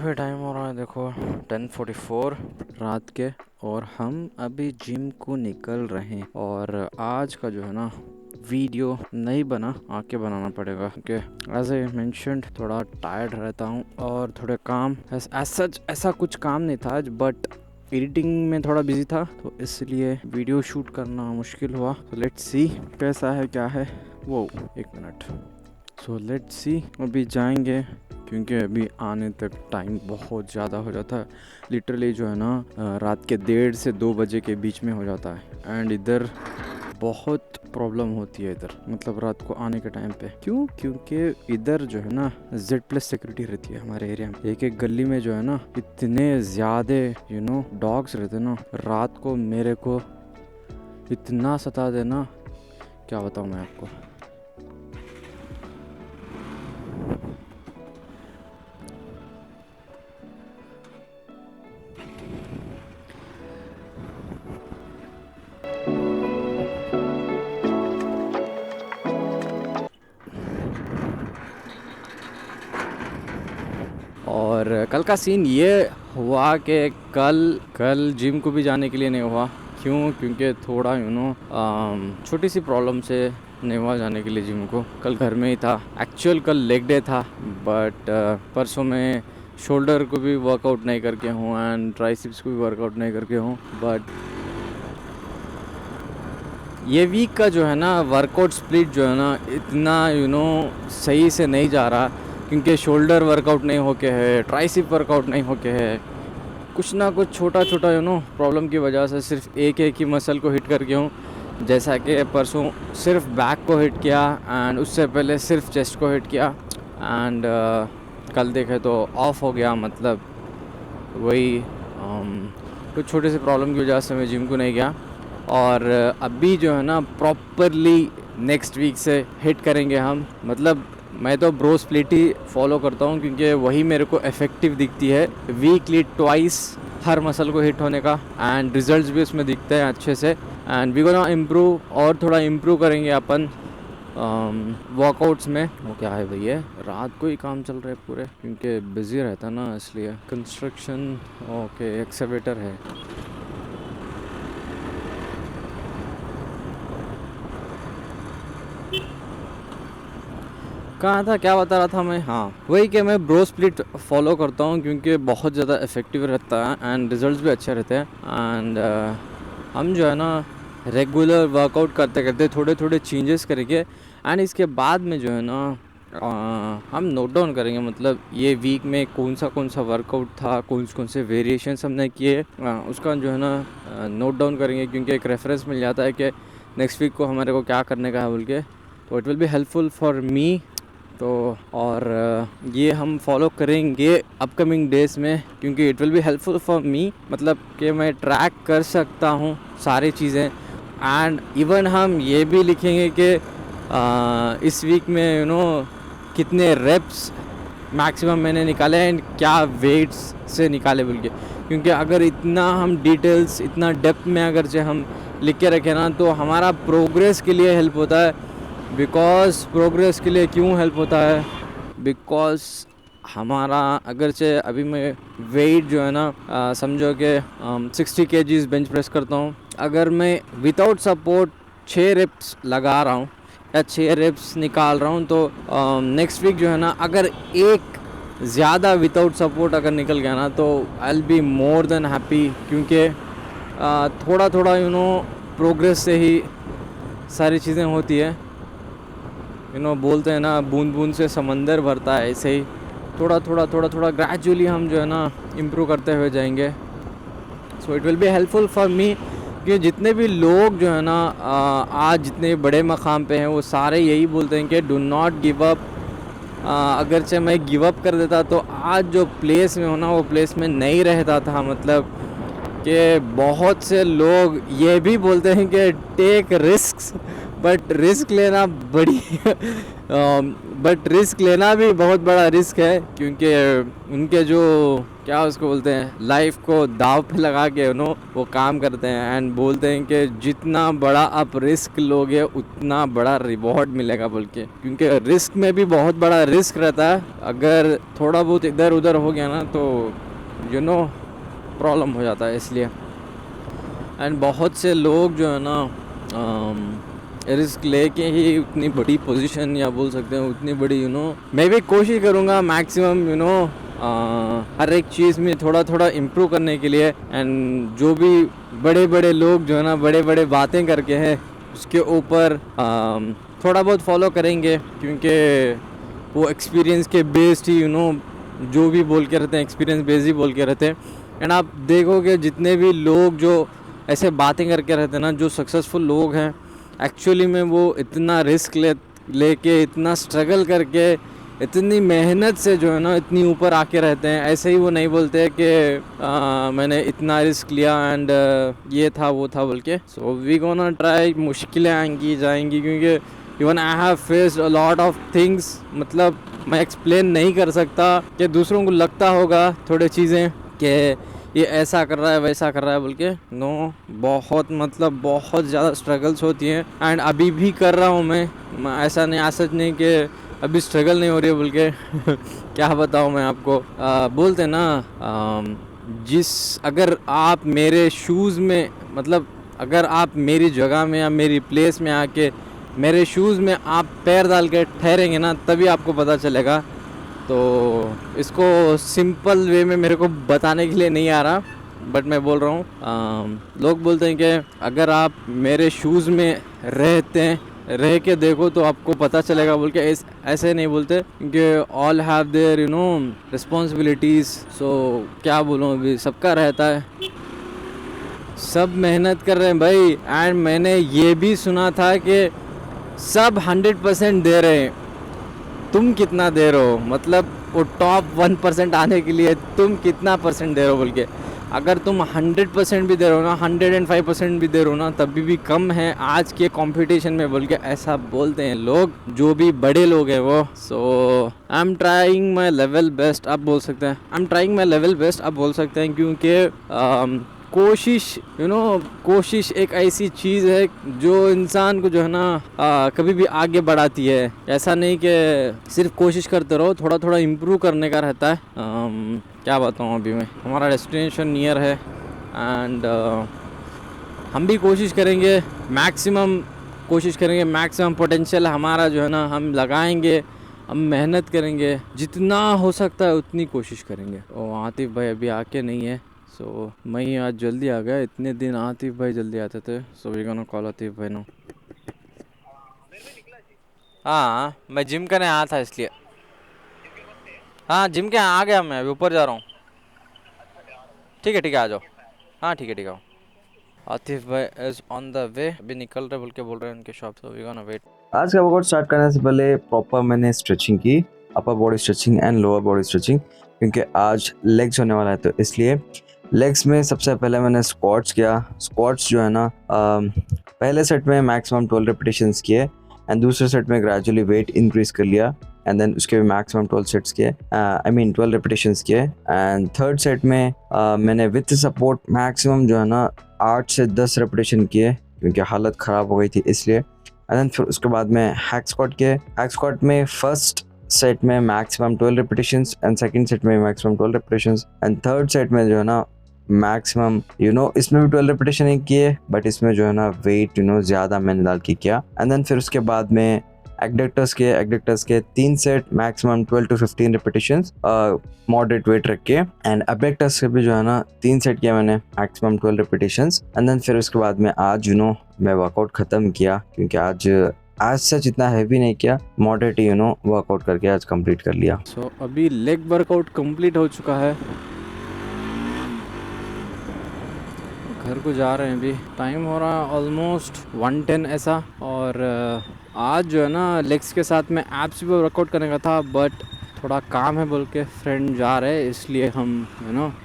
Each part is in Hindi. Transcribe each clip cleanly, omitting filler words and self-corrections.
अभी टाइम हो रहा है देखो 10:44 रात के, और हम अभी जिम को निकल रहे हैं। और आज का जो है ना वीडियो नहीं बना, आके बनाना पड़ेगा क्योंकि एज आई मेंशन्ड थोड़ा टायर्ड रहता हूँ और थोड़े काम ऐसा कुछ काम नहीं था आज, बट एडिटिंग में थोड़ा बिजी था तो इसलिए वीडियो शूट करना मुश्किल हुआ। तो लेट्स सी कैसा है क्या है वो, एक मिनट। सो लेट्स सी, अभी जाएंगे क्योंकि अभी आने तक टाइम बहुत ज़्यादा हो जाता है। लिटरली जो है ना रात के 1:30 से 2 बजे के बीच में हो जाता है। एंड इधर बहुत प्रॉब्लम होती है इधर, मतलब रात को आने के टाइम पे। क्यों? क्योंकि इधर जो है ना Z+ सिक्योरिटी रहती है हमारे एरिया में। एक एक गली में जो है ना इतने ज़्यादा डॉग्स रहते ना, रात को मेरे को इतना सता देना, क्या बताऊँ मैं आपको। और कल का सीन ये हुआ कि कल जिम को भी जाने के लिए नहीं हुआ। क्यों? क्योंकि थोड़ा छोटी सी प्रॉब्लम से नहीं हुआ जाने के लिए जिम को। कल घर में ही था। एक्चुअल कल लेग डे था, बट परसों में शोल्डर को भी वर्कआउट नहीं करके हूँ एंड ट्राइसेप्स को भी वर्कआउट नहीं करके हूँ। बट ये वीक का जो है ना वर्कआउट स्प्लिट जो है ना इतना सही से नहीं जा रहा, क्योंकि शोल्डर वर्कआउट नहीं होके है, ट्राइसेप वर्कआउट नहीं होके है। कुछ ना कुछ छोटा प्रॉब्लम की वजह से सिर्फ एक ही मसल को हिट करके हूँ। जैसा कि परसों सिर्फ बैक को हिट किया एंड उससे पहले सिर्फ चेस्ट को हिट किया एंड कल देखे तो ऑफ हो गया। मतलब वही कुछ छोटे से प्रॉब्लम की वजह से मैं जिम को नहीं गया। और अभी जो है ना प्रॉपरली नेक्स्ट वीक से हिट करेंगे हम। मतलब मैं तो ब्रो स्प्लिट ही फॉलो करता हूँ क्योंकि वही मेरे को इफ़ेक्टिव दिखती है। वीकली ट्वाइस हर मसल को हिट होने का, एंड रिजल्ट्स भी उसमें दिखते हैं अच्छे से। एंड वी गोना इम्प्रूव, और थोड़ा इम्प्रूव करेंगे अपन वर्कआउट्स में। वो क्या है भैया, रात को ही काम चल रहे पूरे क्योंकि बिजी रहता ना, इसलिए कंस्ट्रक्शन। ओके, एक्सकेवेटर है। कहाँ था, क्या बता रहा था मैं? हाँ, वही कि मैं ब्रो स्प्लिट फॉलो करता हूँ क्योंकि बहुत ज़्यादा इफ़ेक्टिव रहता है एंड रिजल्ट्स भी अच्छे रहते हैं। एंड हम जो है ना रेगुलर वर्कआउट करते करते थोड़े चेंजेस करेंगे एंड इसके बाद में जो है ना हम नोट डाउन करेंगे। मतलब ये वीक में कौन सा वर्कआउट था, कौन से वेरिएशंस हमने किए, उसका जो है ना नोट डाउन करेंगे, क्योंकि एक रेफरेंस मिल जाता है कि नेक्स्ट वीक को हमारे को क्या करने का है बोल के। तो it will be helpful for me. तो और ये हम फॉलो करेंगे अपकमिंग डेज़ में, क्योंकि it will be helpful for me. मतलब कि मैं ट्रैक कर सकता हूँ सारी चीज़ें। एंड इवन हम ये भी लिखेंगे कि इस वीक में कितने रेप्स मैक्सिमम मैंने निकाले एंड क्या वेट्स से निकाले बोल के। क्योंकि अगर इतना हम डिटेल्स, इतना डेप्थ में अगर जो हम लिख के रखें ना, तो हमारा प्रोग्रेस के लिए हेल्प होता है। बिकॉज प्रोग्रेस के लिए क्यों हेल्प होता है? बिकॉज हमारा अगरचे अभी मैं वेट जो है ना समझो कि 60 kgs बेंच प्रेस करता हूँ। अगर मैं विदाउट सपोर्ट 6 रेप्स लगा रहा हूँ या 6 रेप्स निकाल रहा हूँ, तो नेक्स्ट वीक जो है ना अगर एक ज़्यादा विदाउट सपोर्ट अगर निकल गया ना, तो I will be more than happy. क्योंकि थोड़ा प्रोग्रेस से ही सारी चीज़ें होती है। बोलते हैं ना बूंद बूंद से समंदर भरता है, ऐसे ही थोड़ा ग्रेजुअली हम जो है ना इम्प्रूव करते हुए जाएंगे। So it will be helpful for me, कि जितने भी लोग जो है ना आज जितने बड़े मकाम पे हैं वो सारे यही बोलते हैं कि डू नॉट गिव अप। अगरचे मैं गिव अप कर देता तो आज जो प्लेस में हो ना वो प्लेस में नहीं रहता था। मतलब कि बहुत से लोग ये भी बोलते हैं कि टेक रिस्क, बट रिस्क लेना बड़ी बट रिस्क लेना भी बहुत बड़ा रिस्क है, क्योंकि उनके जो क्या उसको बोलते हैं, लाइफ को दाव पे लगा के वो काम करते हैं एंड बोलते हैं कि जितना बड़ा आप रिस्क लोगे उतना बड़ा रिवॉर्ड मिलेगा बोल के, क्योंकि रिस्क में भी बहुत बड़ा रिस्क रहता है। अगर थोड़ा बहुत इधर उधर हो गया ना तो प्रॉब्लम हो जाता है, इसलिए। एंड बहुत से लोग जो है ना रिस्क लेके ही उतनी बड़ी पोजीशन, या बोल सकते हैं उतनी बड़ी मैं भी कोशिश करूँगा मैक्सिमम हर एक चीज़ में थोड़ा थोड़ा इम्प्रूव करने के लिए। एंड जो भी बड़े बड़े लोग जो है ना बड़े बड़े बातें करके हैं उसके ऊपर थोड़ा बहुत फॉलो करेंगे, क्योंकि वो एक्सपीरियंस के बेस्ड ही जो भी बोल के रहते हैं, एक्सपीरियंस बेस्ड ही बोल के रहते हैं। एंड आप देखोगे जितने भी लोग जो ऐसे बातें करके रहते हैं ना, जो सक्सेसफुल लोग हैं, एक्चुअली में वो इतना रिस्क लेके इतना स्ट्रगल करके इतनी मेहनत से जो है ना इतनी ऊपर आके रहते हैं। ऐसे ही वो नहीं बोलते कि मैंने इतना रिस्क लिया एंड ये था वो था बोल के। सो वी गोना ट्राई, मुश्किलें आएंगी जाएंगी, क्योंकि even I have faced a lot of things. मतलब मैं एक्सप्लेन नहीं कर सकता कि दूसरों को लगता होगा थोड़ी चीज़ें कि ये ऐसा कर रहा है वैसा कर रहा है बोल के। नो, बहुत बहुत ज़्यादा स्ट्रगल्स होती हैं एंड अभी भी कर रहा हूँ मैं ऐसा नहीं, सच नहीं कि अभी स्ट्रगल नहीं हो रही है बोल के क्या बताऊँ मैं आपको। बोलते ना अगर आप मेरे शूज़ में, मतलब अगर आप मेरी जगह में या मेरी प्लेस में आके मेरे शूज़ में आप पैर डाल के ठहरेंगे ना, तभी आपको पता चलेगा। तो इसको सिंपल वे में मेरे को बताने के लिए नहीं आ रहा, बट मैं बोल रहा हूँ। लोग बोलते हैं कि अगर आप मेरे शूज़ में रह के देखो तो आपको पता चलेगा बोल के। ऐसे नहीं बोलते, क्योंकि ऑल हैव देयर रिस्पॉन्सिबिलिटीज़। सो क्या बोलूँ, अभी सबका रहता है, सब मेहनत कर रहे हैं भाई। एंड मैंने ये भी सुना था कि सब 100% दे रहे हैं, तुम कितना दे रहे हो, मतलब वो टॉप 1% आने के लिए तुम कितना परसेंट दे रहे हो बोल के। अगर तुम 100% भी दे रहे हो ना, 105% भी दे रहे हो ना, तभी भी कम है आज के कंपटीशन में बोल के ऐसा बोलते हैं लोग, जो भी बड़े लोग हैं वो। So I am trying my level best, आप बोल सकते हैं। I am trying my level best, आप बोल सकते हैं, क्योंकि कोशिश एक ऐसी चीज़ है जो इंसान को जो है ना कभी भी आगे बढ़ाती है। ऐसा नहीं कि सिर्फ कोशिश करते रहो, थोड़ा थोड़ा इम्प्रूव करने का रहता है। क्या बताऊँ, अभी मैं, हमारा डेस्टिनेशन नियर है एंड हम भी कोशिश करेंगे, मैक्सिमम पोटेंशियल हमारा जो है ना हम लगाएंगे, हम मेहनत करेंगे, जितना हो सकता है उतनी कोशिश करेंगे। और आतिफ भाई अभी आके नहीं है, सो मैं ही आज जल्दी आ गया। इतने दिन आतिफ भाई जल्दी आते थे, so we gonna call Atif भाई नो। हाँ, मैं जिम करने आया था इसलिए। हाँ, जिम के आ गया, मैं अभी ऊपर जा रहा हूँ। ठीक है आ जाओ। हाँ ठीक है आओ। आतिफ भाई इज ऑन द वे, अभी निकल रहे बोल के बोल रहे हैं उनके shop, so we gonna wait. आज का वर्कआउट स्टार्ट करने से पहले प्रॉपर मैंने स्ट्रेचिंग की, upper body stretching and lower body stretching, क्योंकि आज लेग्स होने वाला है। तो इसलिए लेग्स में सबसे पहले मैंने स्क्वाट्स किया। स्क्वाट्स जो है ना पहले सेट में मैक्सिमम 12 रेपिटेशंस किए एंड दूसरे सेट में ग्रेजुअली वेट इंक्रीज कर लिया एंड देन उसके मैक्सिमम 12 सेट्स किए, 12 रेपिटेशंस किए। एंड थर्ड सेट में मैंने विथ सपोर्ट मैक्सिमम जो है ना 8 से 10 रेपिटेशन किए, क्योंकि हालत ख़राब हो गई थी इसलिए। एंड देन फिर उसके बाद में हैक स्क्वाट किए। हैक स्क्वाट में फर्स्ट सेट में maximum 12 repetitions and second set में maximum 12 repetitions and third set में जो है ना मैक्सिमम इसमें भी 12 रेपिटेशन ही किए, बट इसमें जो है ना वेट ज़्यादा मैंने डाल के किया। एंड देन फिर उसके बाद में एग्डक्टर्स के 3 set maximum 12 to 15 repetitions moderate weight रख के। एंड एब्डक्टर्स के भी जो है ना 3 सेट किया मैंने मैक्सिमम 12 रेपिटेशंस। एंड देन फिर उसके बाद में आज मैं वर्कआउट ख़त्म किया, क्योंकि आज सच इतना हैवी नहीं किया, मॉडरेट ही वर्कआउट करके आज कंप्लीट कर लिया। सो अभी लेग वर्कआउट कंप्लीट हो चुका है, घर को जा रहे हैं। अभी टाइम हो रहा है ऑलमोस्ट 1:10 ऐसा। और आज जो है ना लेग्स के साथ में एब्स भी वर्कआउट करने का था, बट थोड़ा काम है बोल के फ्रेंड जा रहे हैं, इसलिए हम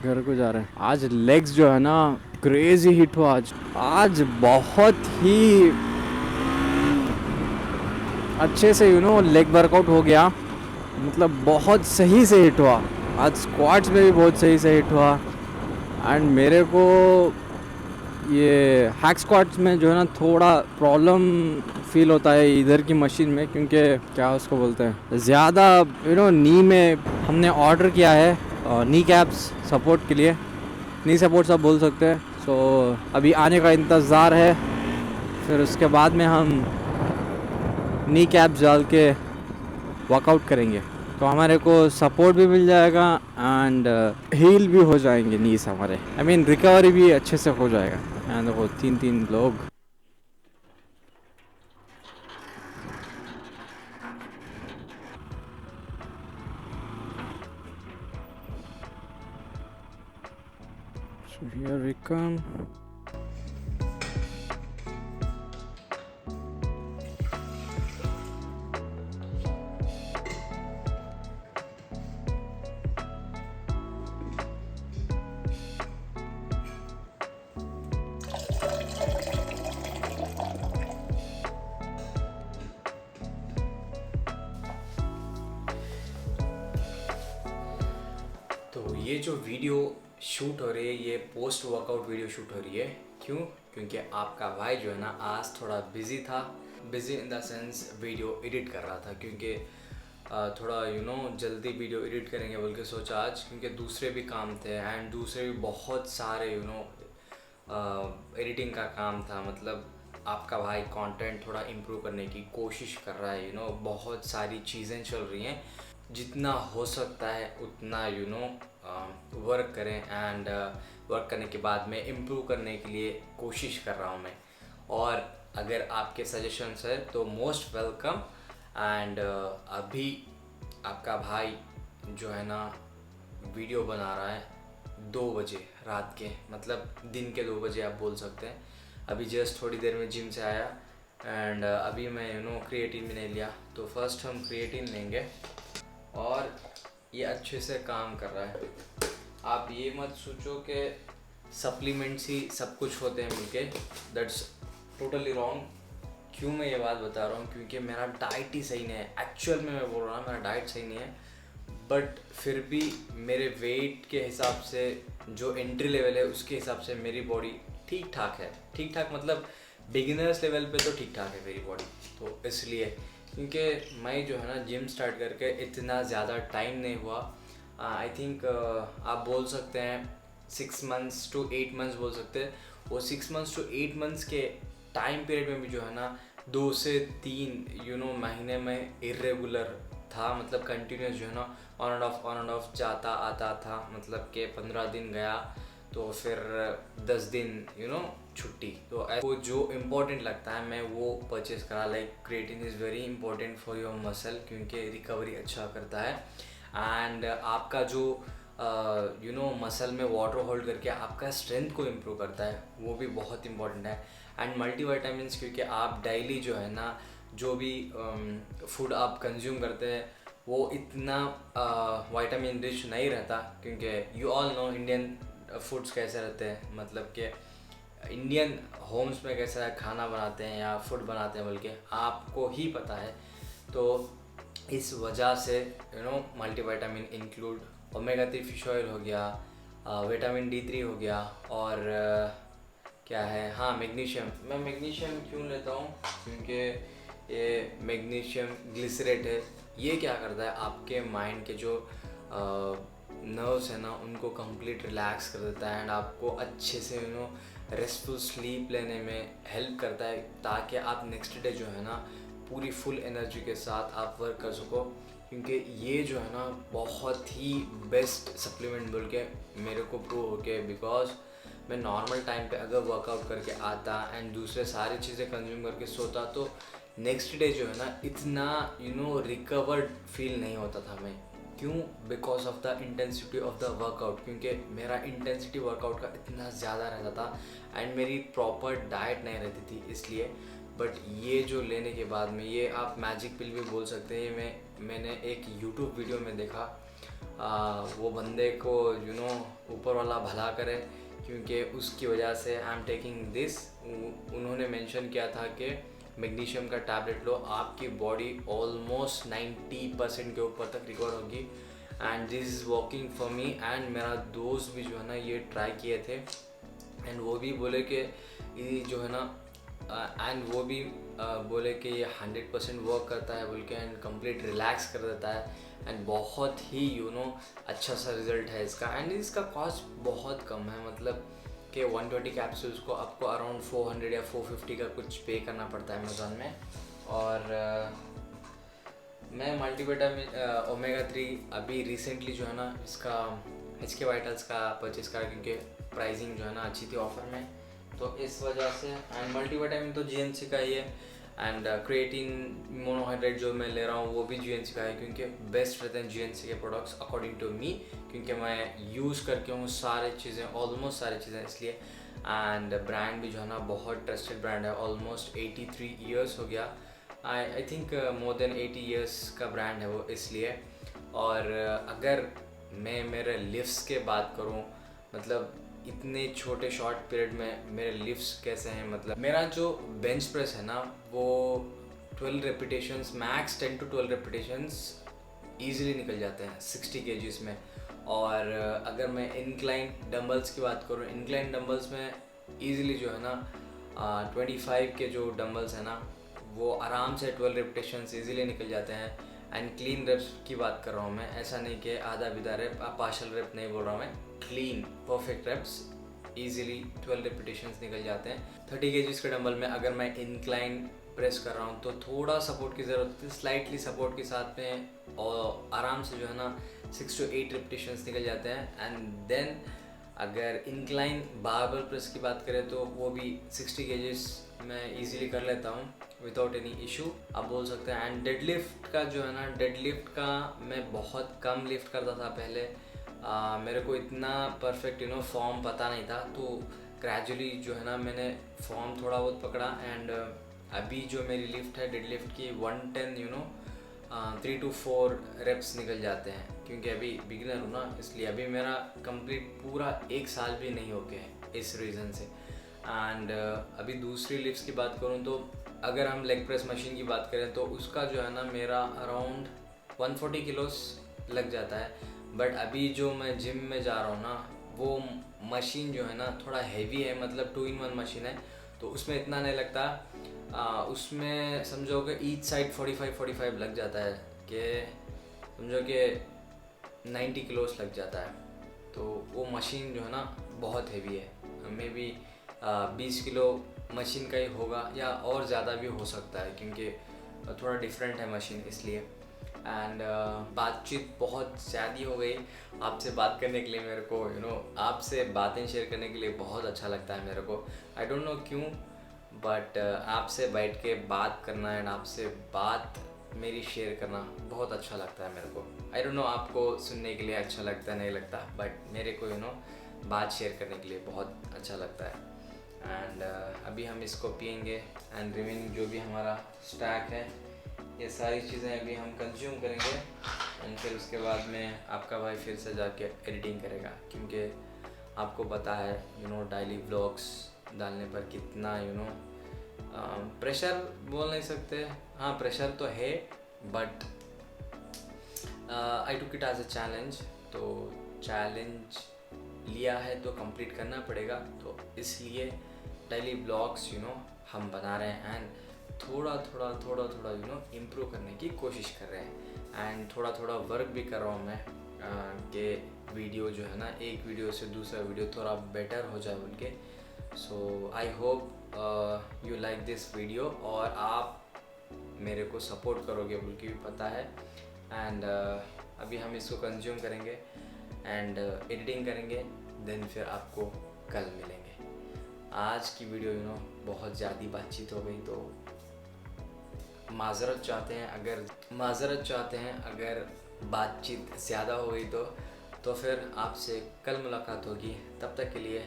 घर को जा रहे हैं। आज लेग्स जो है ना क्रेजी हिट हुआ। आज बहुत ही अच्छे से लेग वर्कआउट हो गया, मतलब बहुत सही से हिट हुआ। आज स्क्वाट्स में भी बहुत सही से हिट हुआ। एंड मेरे को ये हैक स्क्वाट्स में जो है ना थोड़ा प्रॉब्लम फील होता है इधर की मशीन में, क्योंकि क्या उसको बोलते हैं, ज़्यादा नी में हमने ऑर्डर किया है नी कैप्स सपोर्ट के लिए, नी सपोर्ट्स आप बोल सकते हैं। सो अभी आने का इंतज़ार है, फिर उसके बाद में हम नी कैप्स डाल के वर्कआउट करेंगे, तो हमारे को सपोर्ट भी मिल जाएगा एंड हील भी हो जाएंगे नीस हमारे, आई मीन रिकवरी भी अच्छे से हो जाएगा। एंड देखो 3 लोग। So here we come. तो ये जो वीडियो शूट हो रही है, ये पोस्ट वर्कआउट वीडियो शूट हो रही है। क्यों? क्योंकि आपका भाई जो है ना आज थोड़ा बिजी था, busy in the sense video edit कर रहा था, क्योंकि थोड़ा जल्दी वीडियो एडिट करेंगे बोल के सोचा आज, क्योंकि दूसरे भी काम थे एंड दूसरे भी बहुत सारे एडिटिंग का काम था। मतलब आपका भाई कंटेंट थोड़ा इम्प्रूव करने की कोशिश कर रहा है, बहुत सारी चीज़ें चल रही हैं, जितना हो सकता है उतना वर्क करें एंड वर्क करने के बाद में इम्प्रूव करने के लिए कोशिश कर रहा हूँ मैं। और अगर आपके सजेशंस है तो मोस्ट वेलकम। एंड अभी आपका भाई जो है ना वीडियो बना रहा है 2 बजे रात के, मतलब दिन के 2 बजे आप बोल सकते हैं। अभी जस्ट थोड़ी देर में जिम से आया एंड अभी मैं क्रिएटिन भी नहीं लिया, तो फर्स्ट हम क्रिएटिन लेंगे। और ये अच्छे से काम कर रहा है। आप ये मत सोचो कि सप्लीमेंट्स ही सब कुछ होते हैं मिलके, दैट्स टोटली रॉन्ग। क्यों मैं ये बात बता रहा हूँ? क्योंकि मेरा डाइट ही सही नहीं है। एक्चुअल में मैं बोल रहा हूँ मेरा डाइट सही नहीं है, बट फिर भी मेरे वेट के हिसाब से, जो एंट्री लेवल है उसके हिसाब से मेरी बॉडी ठीक ठाक है। ठीक ठाक मतलब बिगिनर्स लेवल पे तो ठीक ठाक है मेरी बॉडी। तो इसलिए, क्योंकि मैं जो है ना जिम स्टार्ट करके इतना ज़्यादा टाइम नहीं हुआ, आई थिंक आप बोल सकते हैं 6 मंथ्स to 8 मंथ्स बोल सकते हैं। वो 6 मंथ्स to 8 मंथ्स के टाइम पीरियड में भी जो है ना 2 से 3 महीने में इरेगुलर था, मतलब कंटिन्यूस जो है ना ऑन एंड ऑफ जाता आता था। मतलब कि 15 दिन गया तो फिर 10 दिन छुट्टी। तो वो जो इम्पोर्टेंट लगता है मैं वो परचेज़ करा। Like creatine is very important for your muscle, क्योंकि रिकवरी अच्छा करता है एंड आपका जो मसल में वाटर होल्ड करके आपका स्ट्रेंथ को इम्प्रूव करता है, वो भी बहुत इंपॉर्टेंट है। एंड मल्टीविटामिन्स, क्योंकि आप डेली जो है ना जो भी फूड आप कंज्यूम करते हैं वो इतना विटामिन रिच नहीं रहता, क्योंकि you all know Indian foods कैसे रहते हैं, मतलब कि इंडियन होम्स में कैसा खाना बनाते हैं या फूड बनाते हैं बल्कि आपको ही पता है। तो इस वजह से multivitamin include omega 3 fish oil हो गया, विटामिन D3 हो गया, और क्या है, हाँ मैग्नीशियम। मैं मैग्नीशियम क्यों लेता हूँ? क्योंकि ये मैग्नीशियम ग्लिसरेट है। ये क्या करता है, आपके माइंड के जो नर्व्स है ना उनको कंप्लीट रिलैक्स कर देता है एंड आपको अच्छे से रेस्टफुल स्लीप लेने में हेल्प करता है, ताकि आप नेक्स्ट डे जो है ना पूरी फुल एनर्जी के साथ आप वर्क कर सको। क्योंकि ये जो है ना बहुत ही बेस्ट सप्लीमेंट बोल के मेरे को प्रूव हो के, बिकॉज मैं नॉर्मल टाइम पे अगर वर्कआउट करके आता एंड दूसरे सारी चीज़ें कंज्यूम करके सोता तो नेक्स्ट डे जो है ना इतना रिकवर्ड फील नहीं होता था मैं। क्यों? Because of the intensity of the workout, क्योंकि मेरा इंटेंसिटी वर्कआउट का इतना ज़्यादा रहता था एंड मेरी प्रॉपर डाइट नहीं रहती थी, इसलिए। बट ये जो लेने के बाद में, ये आप मैजिक पिल भी बोल सकते हैं। मैंने एक यूट्यूब वीडियो में देखा, वो बंदे को ऊपर वाला भला करे, क्योंकि उसकी वजह से आई एम टेकिंग दिस। उन्होंने मेंशन किया था कि मैग्नीशियम का टैबलेट लो, आपकी बॉडी ऑलमोस्ट 90% के ऊपर तक रिकवर होगी। And this is working for me. And मेरा दोस्त भी जो है ना ये ट्राई किए थे, एंड वो भी बोले कि ये जो है ना एंड वो भी बोले कि ये 100% वर्क करता है बोल के, एंड कंप्लीट रिलैक्स कर देता है, एंड बहुत ही अच्छा सा रिज़ल्ट है इसका। एंड इसका कॉस्ट बहुत कम है, मतलब कि 120 कैप्सूल्स को आपको अराउंड 400 या 450 का कुछ पे करना पड़ता है अमेज़ॉन में। और मैं मल्टीविटामिन ओमेगा 3 अभी रिसेंटली जो है ना इसका HK वाइटल्स का परचेज़ करा, क्योंकि प्राइसिंग जो है ना अच्छी थी ऑफ़र में, तो इस वजह से। एंड मल्टीविटामिन तो GNC का ही है, एंड क्रिएटिन मोनोहाइड्रेट जो मैं ले रहा हूँ वो भी GNC का है, क्योंकि बेस्ट रहते हैं GNC के प्रोडक्ट्स अकॉर्डिंग टू मी, क्योंकि मैं यूज़ करके हूँ सारी चीज़ें, ऑलमोस्ट सारी चीज़ें, इसलिए। एंड ब्रांड भी जो है ना बहुत ट्रस्टेड ब्रांड है, ऑलमोस्ट 83 ईयर्स हो गया, I think more than 80 years का ब्रांड है वो, इसलिए। और अगर मैं मेरे लिफ्ट्स के बात करूँ, मतलब इतने छोटे शॉर्ट पीरियड में मेरे लिफ्ट्स कैसे हैं, मतलब मेरा जो बेंच प्रेस है ना वो 12 repetitions, max 10 to 12 repetitions easily निकल जाते हैं 60 kgs में। और अगर मैं इंक्लाइन डंबल्स की बात करूँ, इंक्लाइन डंबल्स में ईजिली जो है ना 25 के जो डंबल्स हैं ना वो आराम से 12 रेपिटेशंस ईजिली निकल जाते हैं। एंड क्लीन रेप्स की बात कर रहा हूँ मैं, ऐसा नहीं कि आधा बिधा रेप, पार्शल रेप नहीं बोल रहा हूँ मैं, clean perfect reps easily 12 repetitions निकल जाते हैं। 30 kgs के डंबल में अगर मैं इंक्लाइन प्रेस कर रहा हूँ तो थोड़ा सपोर्ट की ज़रूरत होती है, स्लाइटली सपोर्ट के साथ में, और आराम से जो है ना 6 to 8 रेपिटेशंस निकल जाते हैं। एंड देन अगर इंक्लाइन बारबल प्रेस की बात करें तो वो भी 60 kgs मैं इजीली कर लेता हूँ विदाउट एनी इशू, आप बोल सकते हैं। एंड डेडलिफ्ट का जो है ना, डेडलिफ्ट का मैं बहुत कम लिफ्ट करता था पहले, मेरे को इतना परफेक्ट फॉर्म पता नहीं था, तो ग्रेजुअली जो है ना मैंने फॉर्म थोड़ा बहुत पकड़ा। एंड अभी जो मेरी लिफ्ट है डेडलिफ्ट की 110 3 to 4 रेप्स निकल जाते हैं, क्योंकि अभी बिगिनर हूँ ना, इसलिए अभी मेरा कंप्लीट पूरा 1 साल भी नहीं हो गया है इस रीज़न से। एंड अभी दूसरी लिफ्ट्स की बात करूँ तो अगर हम लेग प्रेस मशीन की बात करें तो उसका जो है ना मेरा अराउंड 140 किलोस लग जाता है। बट अभी जो मैं जिम में जा रहा हूँ ना वो मशीन जो है ना थोड़ा हैवी है, मतलब 2-in-1 मशीन है, तो उसमें इतना नहीं लगता। उसमें समझो कि ईच साइड 45 लग जाता है, कि समझो कि 90 किलोस लग जाता है, तो वो मशीन जो है ना बहुत हैवी है। मे बी 20 किलो मशीन का ही होगा या और ज़्यादा भी हो सकता है, क्योंकि थोड़ा डिफरेंट है मशीन, इसलिए। एंड बातचीत बहुत ज़्यादा हो गई, आपसे बात करने के लिए मेरे को आपसे बातें शेयर करने के लिए बहुत अच्छा लगता है मेरे को, आई डोंट नो क्यों, बट आपसे बैठ के बात करना एंड आपसे बात मेरी शेयर करना बहुत अच्छा लगता है मेरे को। आई डोंट नो आपको सुनने के लिए अच्छा लगता है नहीं लगता, बट मेरे को बात शेयर करने के लिए बहुत अच्छा लगता है। एंड अभी हम इसको पियेंगे, एंड रिमेनिंग जो भी हमारा स्टैक है ये सारी चीज़ें अभी हम कंज्यूम करेंगे, एंड फिर उसके बाद में आपका भाई फिर से जाके एडिटिंग करेगा, क्योंकि आपको पता है डेली व्लॉग्स डालने पर कितना प्रेशर बोल नहीं सकते, हाँ प्रेशर तो है, but I took it as a challenge, तो चैलेंज लिया है तो कंप्लीट करना पड़ेगा, तो इसलिए डेली ब्लॉग्स हम बना रहे हैं, एंड थोड़ा इम्प्रूव करने की कोशिश कर रहे हैं। एंड थोड़ा वर्क भी कर रहा हूँ मैं कि वीडियो जो है ना एक वीडियो से दूसरा वीडियो थोड़ा बेटर हो जाए बोल के। So I hope you like this video, और आप मेरे को सपोर्ट करोगे बोल के भी पता है। एंड अभी हम इसको कंज्यूम करेंगे एंड एडिटिंग करेंगे, देन फिर आपको कल मिलेंगे। आज की वीडियो बहुत ज़्यादा बातचीत हो गई, तो माज़रत चाहते हैं अगर बातचीत ज़्यादा हो गई तो फिर आपसे कल मुलाकात होगी। तब तक के लिए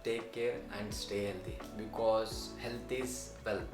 take care and stay healthy, because health is wealth.